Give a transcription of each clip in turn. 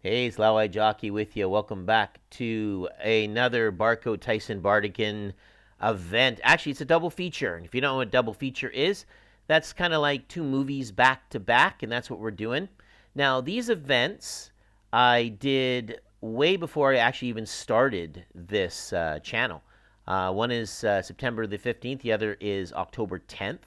Hey, it's Lawai Jockey with you. Welcome back to another Barcode Taisen Bardigun event. Actually, it's a double feature. And if you don't know what double feature is, that's kind of like two movies back to back, and that's what we're doing. Now, these events I did way before I actually even started this channel. One is September the 15th, the other is October 10th.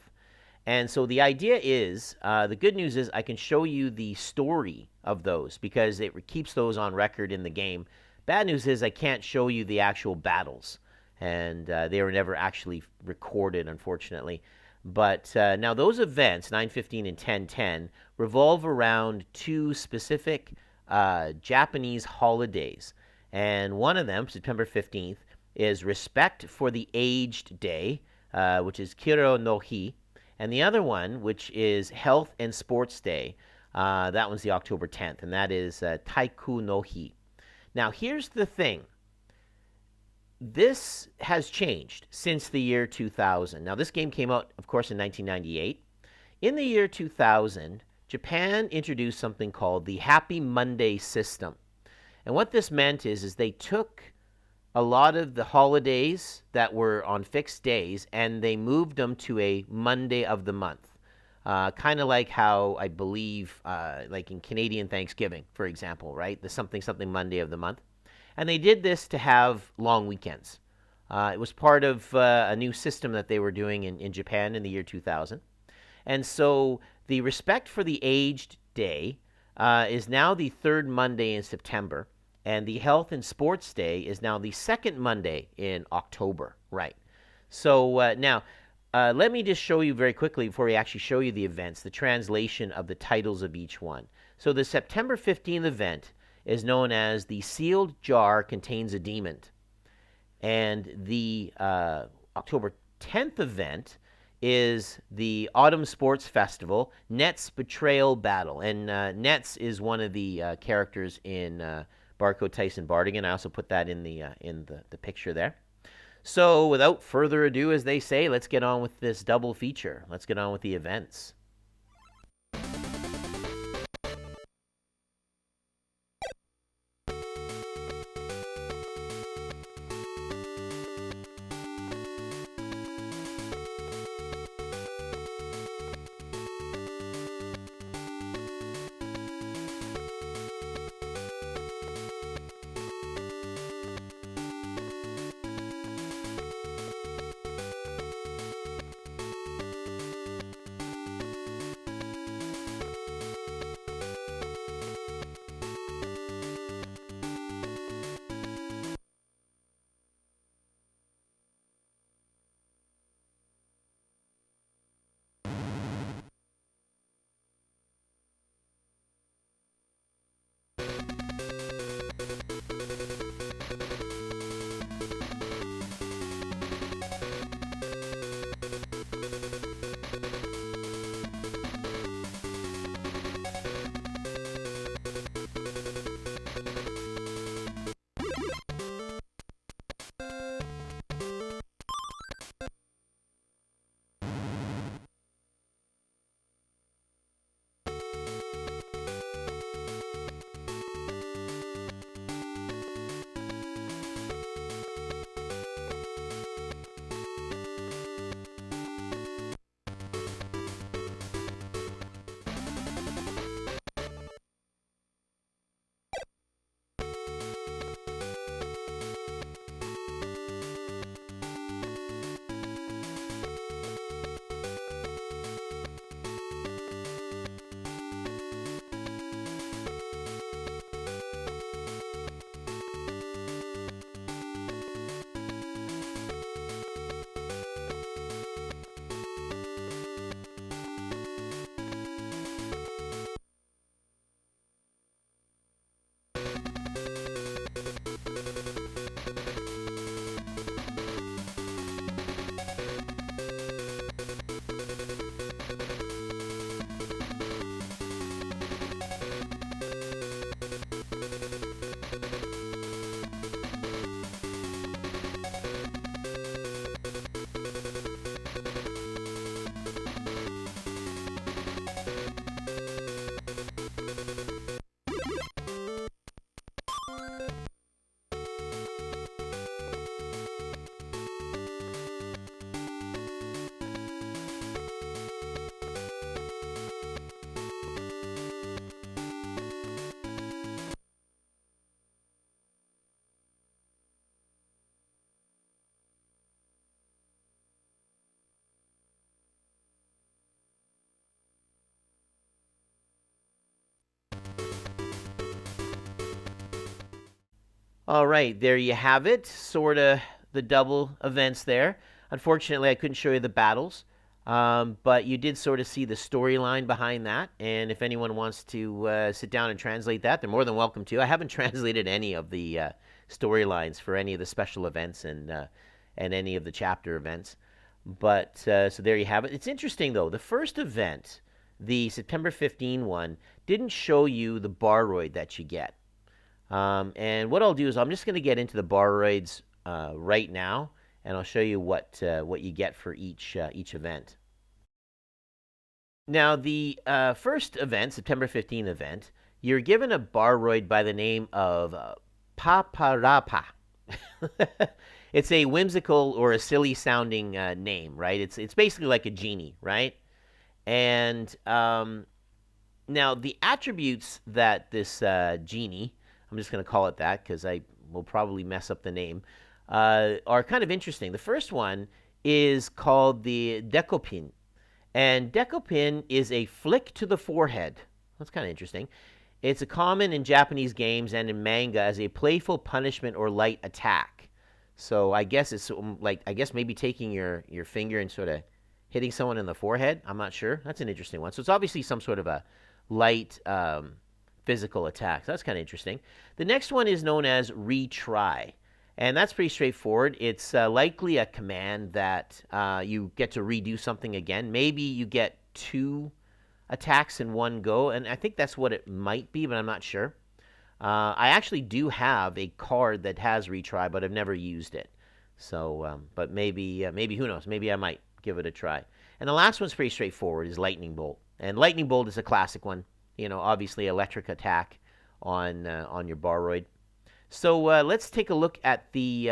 And so the idea is, the good news is I can show you the story of those because it keeps those on record in the game. Bad news is I can't show you the actual battles, and they were never actually recorded, unfortunately. But now those events, 9:15 and 10:10, revolve around two specific Japanese holidays. And one of them, September 15th, is Respect for the Aged Day, which is Kiro no Hi. And the other one, which is Health and Sports Day, that one's the October 10th, and that is Taiku no Hi. Now, here's the thing. This has changed since the year 2000. Now, this game came out, of course, in 1998. In the year 2000, Japan introduced something called the Happy Monday system. And what this meant is they took a lot of the holidays that were on fixed days and they moved them to a Monday of the month. Kind of like how I believe, like in Canadian Thanksgiving, for example, right? The something Monday of the month. And they did this to have long weekends. It was part of a new system that they were doing in Japan in the year 2000. And so the Respect for the Aged Day is now the third Monday in September. And the Health and Sports Day is now the second Monday in October, right? So now, let me just show you very quickly, before we actually show you the events, the translation of the titles of each one. So the September 15th event is known as The Sealed Jar Contains a Demon. And the October 10th event is the Autumn Sports Festival, Net's Betrayal Battle. And Nets is one of the characters in Barcode Taisen Bardigun. I also put that in the picture there. So without further ado, as they say, let's get on with this double feature. Let's get on with the events. All right, there you have it. Sort of the double events there. Unfortunately, I couldn't show you the battles, but you did sort of see the storyline behind that. And if anyone wants to sit down and translate that, they're more than welcome to. I haven't translated any of the storylines for any of the special events and any of the chapter events. But so there you have it. It's interesting, though. The first event, the September 15 one, didn't show you the barroid that you get. And what I'll do is I'm just going to get into the barroids right now, and I'll show you what you get for each event. Now, the first event, September 15 event, you're given a barroid by the name of Paparapa. It's a whimsical or a silly-sounding name, right? It's basically like a genie, right? And now the attributes that this genie, I'm just going to call it that because I will probably mess up the name, are kind of interesting. The first one is called the Dekopin. And Dekopin is a flick to the forehead. That's kind of interesting. It's a common in Japanese games and in manga as a playful punishment or light attack. So I guess it's like, I guess maybe taking your finger and sort of hitting someone in the forehead. I'm not sure. That's an interesting one. So it's obviously some sort of a light physical attack. So that's kind of interesting. The next one is known as retry. And that's pretty straightforward. It's likely a command that you get to redo something again. Maybe you get 2 attacks in one go. And I think that's what it might be, but I'm not sure. I actually do have a card that has retry, but I've never used it. So, but maybe who knows? Maybe I might give it a try. And the last one's pretty straightforward, is Lightning Bolt. And Lightning Bolt is a classic one. You know, obviously electric attack on your barroid. So let's take a look at the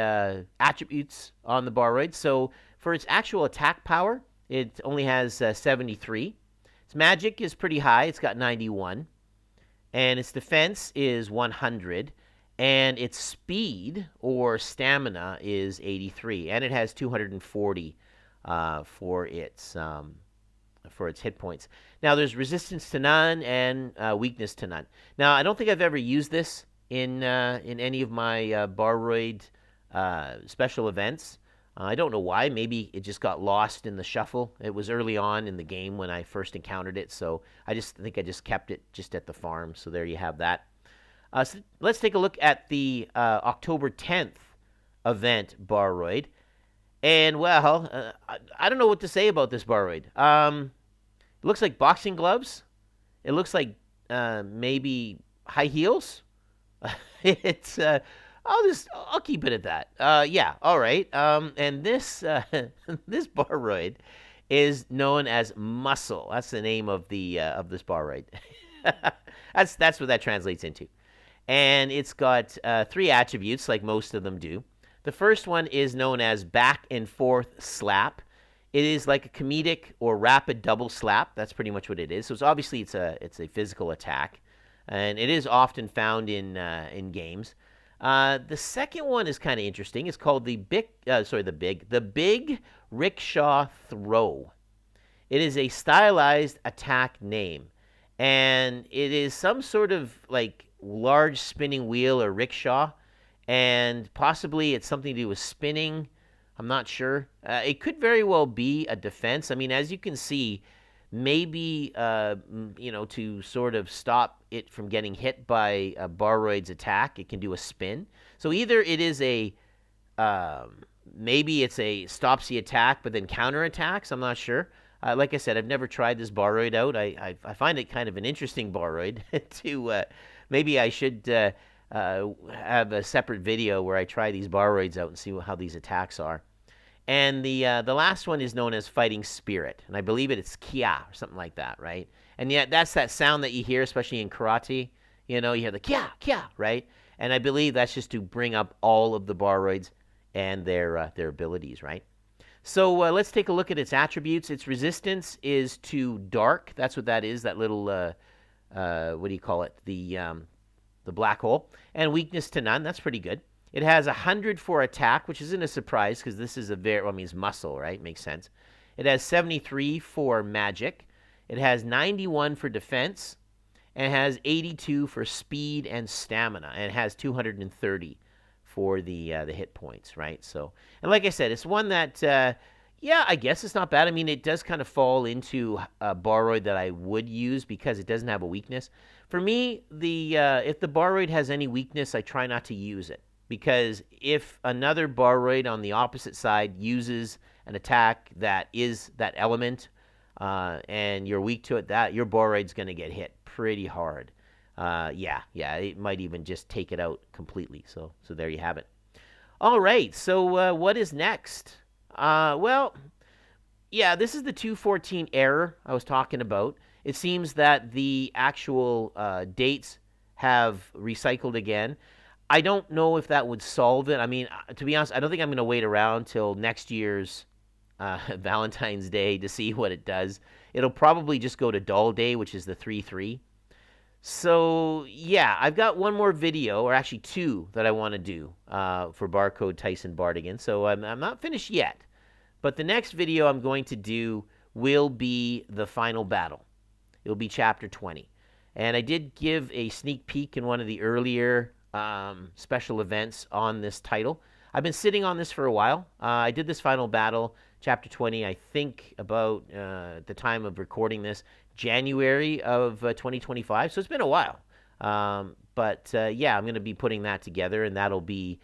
attributes on the barroid. So for its actual attack power, it only has 73. Its magic is pretty high. It's got 91. And its defense is 100, and its speed or stamina is 83, and it has 240 for its hit points. Now, there's resistance to none and weakness to none. Now, I don't think I've ever used this in any of my barroid special events. I don't know why. Maybe it just got lost in the shuffle. It was early on in the game when I first encountered it, so I think I just kept it just at the farm. So there you have that. So let's take a look at the October 10th event barroid. And, well, I don't know what to say about this barroid. It looks like boxing gloves. It looks like maybe high heels. It's... I'll keep it at that. Yeah, all right. And this this barroid is known as muscle. That's the name of this barroid. That's what that translates into. And it's got 3 attributes, like most of them do. The first one is known as back and forth slap. It is like a comedic or rapid double slap. That's pretty much what it is. So it's a physical attack, and it is often found in games. The second one is kind of interesting. It's called the big rickshaw throw. It is a stylized attack name, and it is some sort of like large spinning wheel or rickshaw, and possibly it's something to do with spinning. I'm not sure. It could very well be a defense. I mean, as you can see, maybe to sort of stop it from getting hit by a barroid's attack, it can do a spin. So either it is maybe it's a stops the attack but then counterattacks. I'm not sure. Like I said, I've never tried this barroid out. I find it kind of an interesting barroid. Maybe I should have a separate video where I try these barroids out and see how these attacks are. And the last one is known as Fighting Spirit, and I believe it's Kia or something like that, right? And yet that's that sound that you hear, especially in karate. You know, you hear the Kia, Kia, right? And I believe that's just to bring up all of the barroids and their abilities, right? So let's take a look at its attributes. Its resistance is to dark. That's what that is. That little what do you call it? The black hole. And weakness to none. That's pretty good. It has 100 for attack, which isn't a surprise because this is it's muscle, right? Makes sense. It has 73 for magic. It has 91 for defense. And it has 82 for speed and stamina. And it has 230 for the hit points, right? So, and like I said, it's one that, yeah, I guess it's not bad. I mean, it does kind of fall into a barroid that I would use because it doesn't have a weakness. For me, if the barroid has any weakness, I try not to use it. Because if another barroid on the opposite side uses an attack that is that element, and you're weak to it, that your barroid's going to get hit pretty hard. Yeah, it might even just take it out completely. So there you have it. All right, so what is next? Well, yeah, this is the 214 error I was talking about. It seems that the actual dates have recycled again. I don't know if that would solve it. I mean, to be honest, I don't think I'm going to wait around till next year's Valentine's Day to see what it does. It'll probably just go to Doll Day, which is the 3-3. So, yeah, I've got one more video, or actually two, that I want to do for Barcode Taisen Bardigun. So I'm not finished yet. But the next video I'm going to do will be the final battle. It'll be Chapter 20. And I did give a sneak peek in one of the earlier special events on this title. I've been sitting on this for a while. I did this final battle, Chapter 20, I think about the time of recording this, January of 2025. So it's been a while. But yeah, I'm going to be putting that together, and that'll be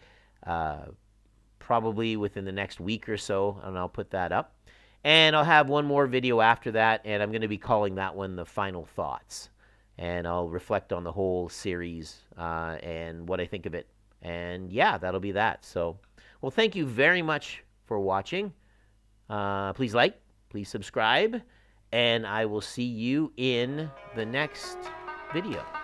probably within the next week or so, and I'll put that up. And I'll have one more video after that, and I'm going to be calling that one the Final Thoughts. And I'll reflect on the whole series and what I think of it. And yeah, that'll be that. So, well, thank you very much for watching. Please like, please subscribe, and I will see you in the next video.